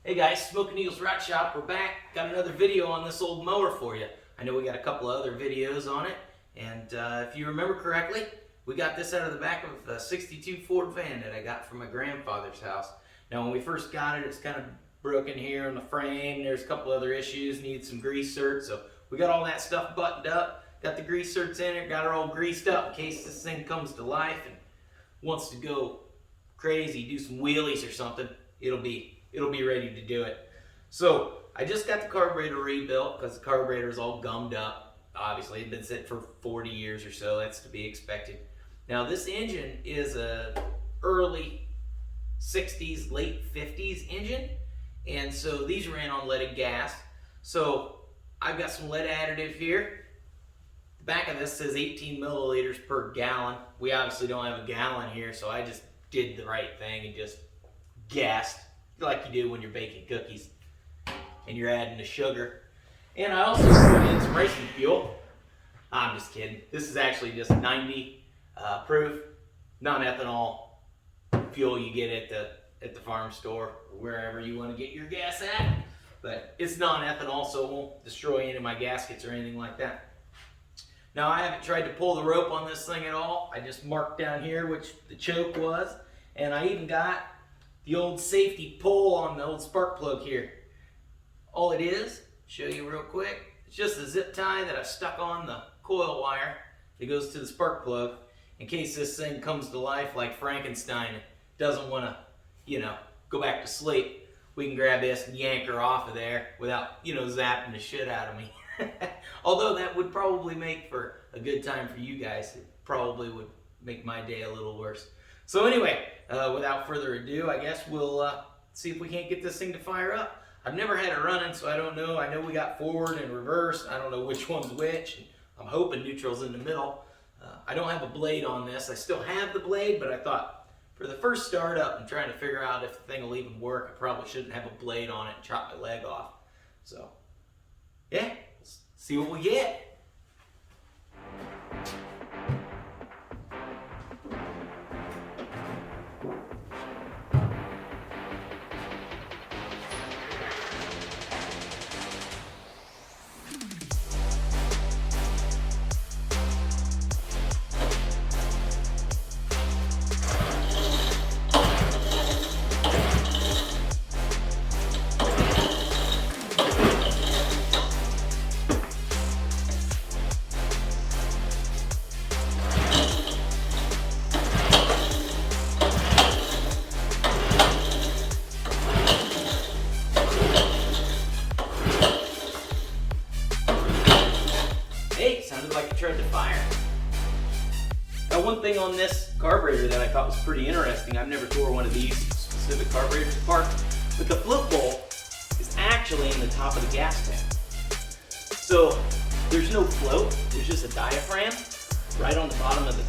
Hey guys, Smoking Eagles Rot Shop, we're back. Got another video on this old mower for you. I know we got a couple of other videos on it, and if you remember correctly, we got this out of the back of a '62 Ford van that I got from my grandfather's house. Now when we first got it, it's kind of broken here on the frame. There's a couple other issues, needed some grease certs, so we got all that stuff buttoned up, got the grease certs in it, got her all greased up in case this thing comes to life and wants to go crazy, do some wheelies or something. It'll be ready to do it. So I just got the carburetor rebuilt because the carburetor is all gummed up. Obviously, it's been sitting for 40 years or so. That's to be expected. Now this engine is a early 60s, late 50s engine, and so these ran on leaded gas. So I've got some lead additive here. The back of this says 18 milliliters per gallon. We obviously don't have a gallon here, so I just did the right thing and just gassed like you do when you're baking cookies and you're adding the sugar. And I also put in some racing fuel. I'm just kidding. This is actually just 90 proof non-ethanol fuel you get at the farm store or wherever you want to get your gas at. But it's non-ethanol, so it won't destroy any of my gaskets or anything like that. Now I haven't tried to pull the rope on this thing at all. I just marked down here which the choke was, and I even got the old safety pull on the old spark plug here. All it is, show you real quick, it's just a zip tie that I've stuck on the coil wire that goes to the spark plug in case this thing comes to life like Frankenstein and doesn't want to, go back to sleep. We can grab this and yank her off of there without, zapping the shit out of me. Although that would probably make for a good time for you guys. It probably would make my day a little worse. So anyway, without further ado, I guess we'll see if we can't get this thing to fire up. I've never had it running, so I don't know. I know we got forward and reverse. I don't know which one's which. I'm hoping neutral's in the middle. I don't have a blade on this. I still have the blade, but I thought for the first start up and trying to figure out if the thing will even work, I probably shouldn't have a blade on it and chop my leg off. So, yeah, let's see what we get. Hey, sounded like it tried to fire. Now one thing on this carburetor that I thought was pretty interesting, I've never tore one of these specific carburetors apart, but the float bowl is actually in the top of the gas tank. So there's no float, there's just a diaphragm right on the bottom of the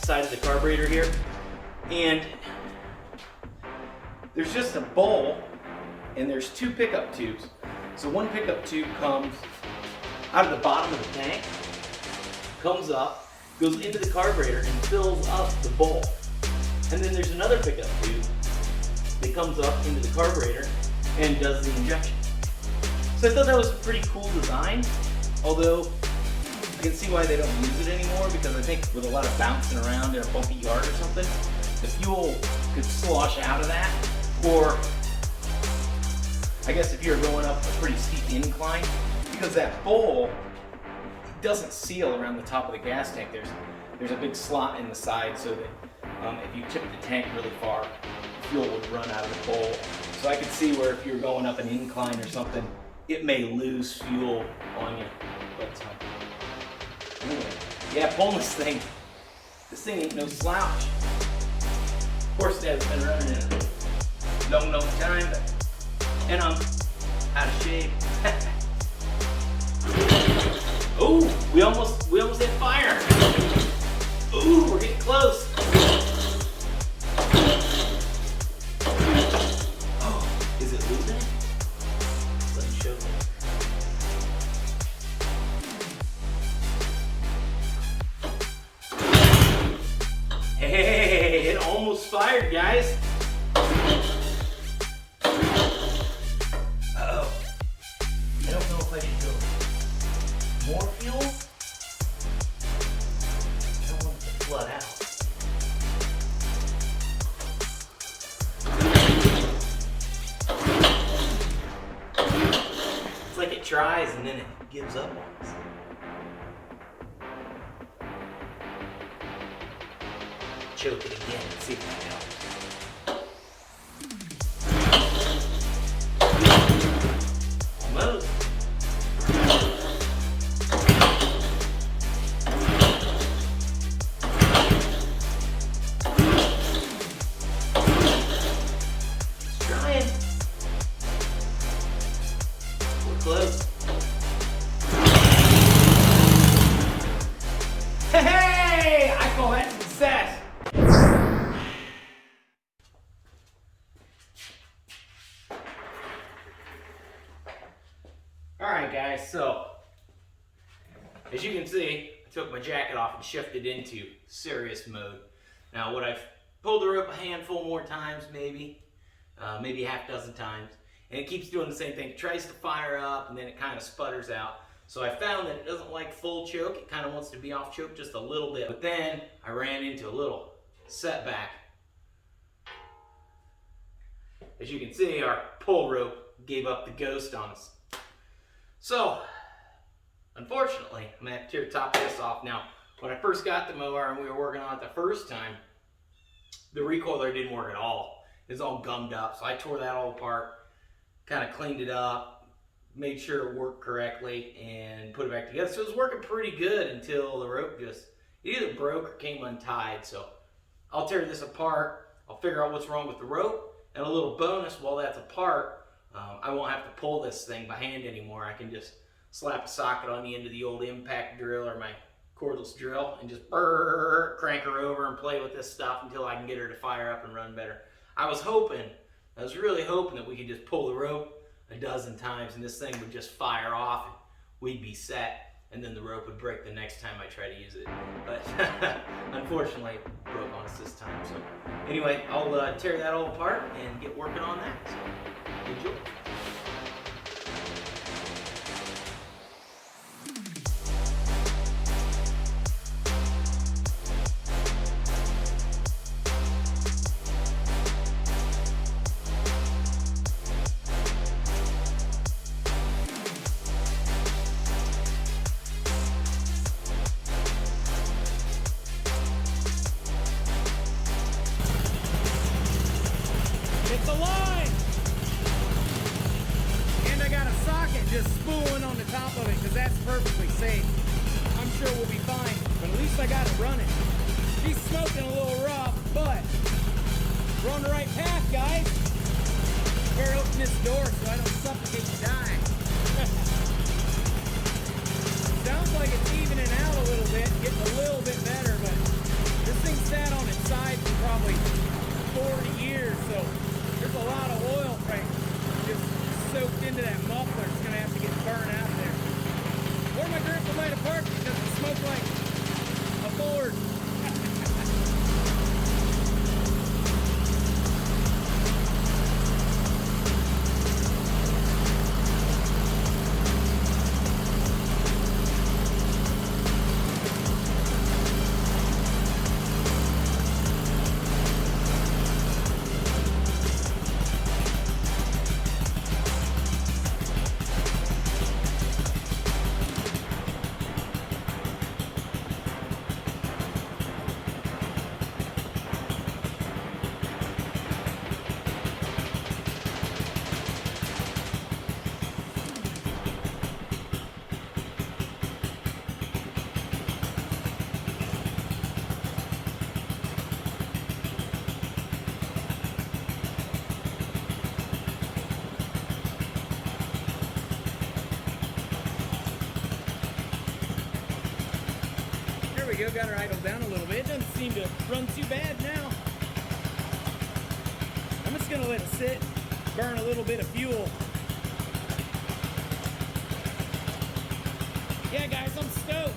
side of the carburetor here. And there's just a bowl and there's two pickup tubes. So one pickup tube comes out of the bottom of the tank, comes up, goes into the carburetor and fills up the bowl. And then there's another pickup tube that comes up into the carburetor and does the injection. So I thought that was a pretty cool design, although I can see why they don't use it anymore, because I think with a lot of bouncing around in a bumpy yard or something, the fuel could slosh out of that. Or I guess if you're going up a pretty steep incline, because that bowl doesn't seal around the top of the gas tank. There's a big slot in the side so that if you tip the tank really far, fuel would run out of the bowl. So I could see where if you're going up an incline or something, it may lose fuel on you. But anyway, yeah, pulling this thing ain't no slouch. Of course, it hasn't been running in a long time, and I'm out of shape. Ooh, we almost hit fire. Ooh, we're getting close. Oh, is it losing it? Let me show you. Hey, it almost fired, guys. tries and then it gives up on us. Choke it again and see if it helps. Move. It's trying. We're close. Hey! I call that success. Alright guys, so as you can see, I took my jacket off and shifted into serious mode. Now what I've pulled the rope a handful more times, maybe a half dozen times, and it keeps doing the same thing. It tries to fire up and then it kind of sputters out. So I found that it doesn't like full choke, it kind of wants to be off choke just a little bit. But then I ran into a little setback. As you can see, our pull rope gave up the ghost on us. So, unfortunately, I'm going to have to tear the top of this off. Now, when I first got the mower and we were working on it the first time, the recoiler didn't work at all. It was all gummed up. So I tore that all apart, kind of cleaned it up, made sure it worked correctly, and put it back together. So it was working pretty good until the rope just either broke or came untied. So I'll tear this apart. I'll figure out what's wrong with the rope. And a little bonus, while that's apart, I won't have to pull this thing by hand anymore. I can just slap a socket on the end of the old impact drill or my cordless drill and just crank her over and play with this stuff until I can get her to fire up and run better. I was really hoping that we could just pull the rope a dozen times and this thing would just fire off and we'd be set, and then the rope would break the next time I try to use it. But unfortunately, it broke on us this time. So anyway, I'll tear that all apart and get working on that. So enjoy. It's a line! And I got a socket just spooling on the top of it because that's perfectly safe. I'm sure we'll be fine, but at least I got it running. She's smoking a little rough, but we're on the right path, guys. Better open this door so I don't suffocate and die. Sounds like it's evening out a little bit, getting a little bit better, but this thing sat on its side for probably 40 years, so there's a lot of oil just soaked into that muffler. It's going to have to get burned out there. Or my grandpa might have parked because it smoked like a Ford. We go, got her idled down a little bit. It doesn't seem to run too bad now. I'm just gonna let it sit, burn a little bit of fuel. Yeah guys, I'm stoked.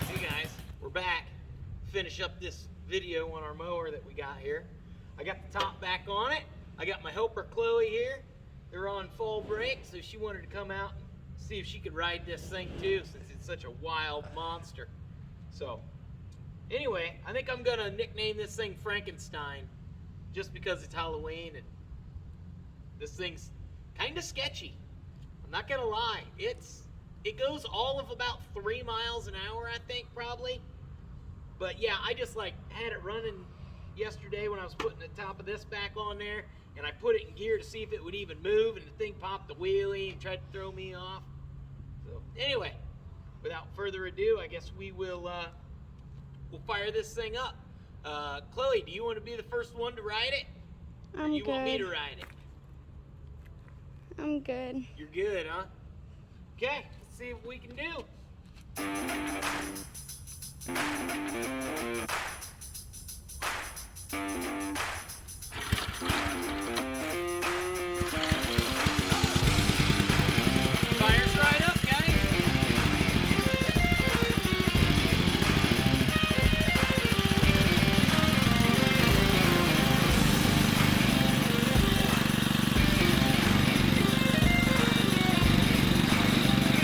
Hey guys, we're back. Finish up this video on our mower that we got here. I got the top back on it. I got my helper Chloe here. They're on fall break, so she wanted to come out and see if she could ride this thing too, since it's such a wild monster. So anyway, I think I'm gonna nickname this thing Frankenstein just because it's Halloween and This thing's kind of sketchy. I'm not gonna lie. It goes all of about 3 miles an hour, I think, probably. But yeah, I just like had it running yesterday when I was putting the top of this back on there, and I put it in gear to see if it would even move, and the thing popped the wheelie and tried to throw me off. So anyway, without further ado, I guess we'll fire this thing up. Chloe, do you want to be the first one to ride it? Or I'm you good. want me to ride it? I'm good. You're good, huh? Okay, let's see what we can do. Fires right up, guys.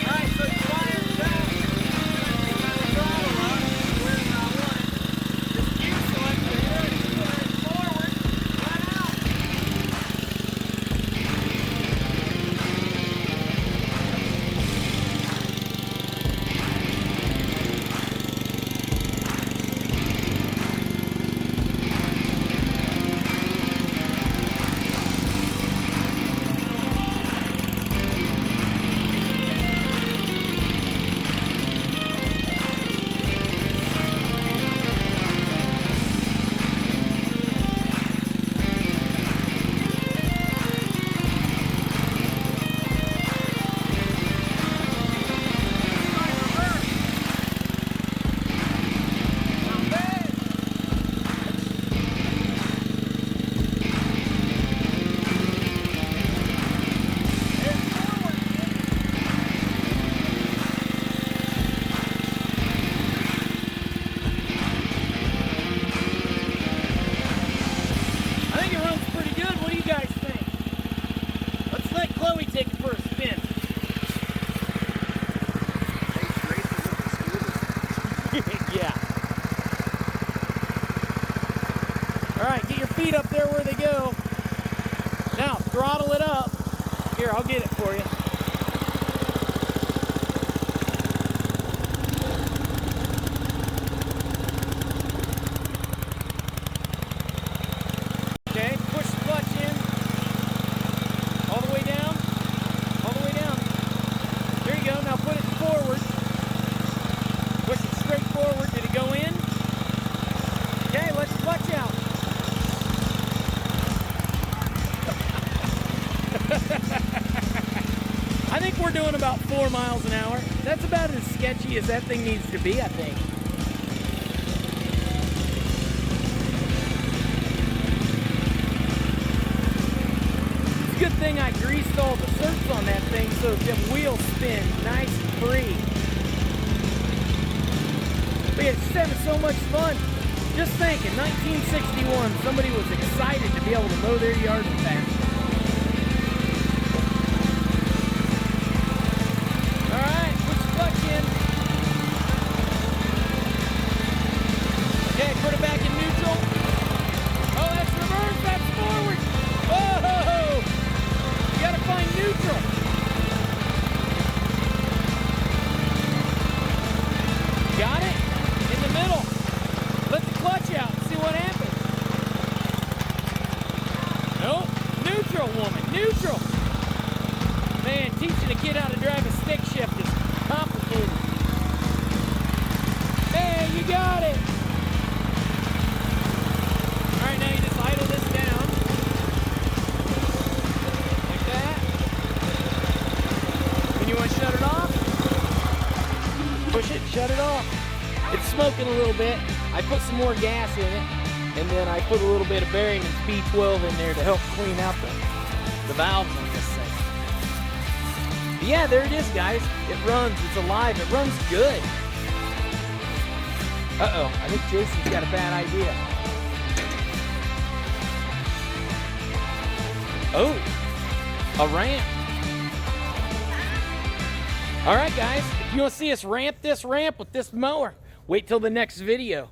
Alright, so it fires up. Throttle up where I want it. This gear selector here is going forward, right out. I think it runs pretty good. What do you guys think? Let's let Chloe take it for a spin. Yeah. All right, get your feet up there where they go. Now, throttle it up. Here, I'll get it for you. Okay, push the clutch in. All the way down. All the way down. There you go. Now put it forward. Push it straight forward. Did it go in? Okay, let's clutch out. I think we're doing about 4 miles an hour. That's about as sketchy as that thing needs to be, I think. Good thing I greased all the certs on that thing so that them wheels spin nice and free. But yeah, it's having so much fun. Just think, in 1961, somebody was excited to be able to mow their yard with that. Alright, put the clutch in. Okay, put it back in neutral. Oh, that's reverse, that's forward. Whoa! You gotta find neutral. Got it? In the middle. Let the clutch out and see what happens. Nope. Neutral, woman. Neutral. Man, teaching a kid how to drive a stick shift is complicated. Hey, you got it. All right, now you just idle this down. Like that. When you want to shut it off, push it, shut it off. It's smoking a little bit. I put some more gas in it, and then I put a little bit of Barrington's B12 in there to help clean out the valves on this thing. But yeah, there it is, guys. It runs. It's alive. It runs good. Uh-oh. I think Jason's got a bad idea. Oh, a ramp. All right, guys. If you want to see us ramp this ramp with this mower, wait till the next video.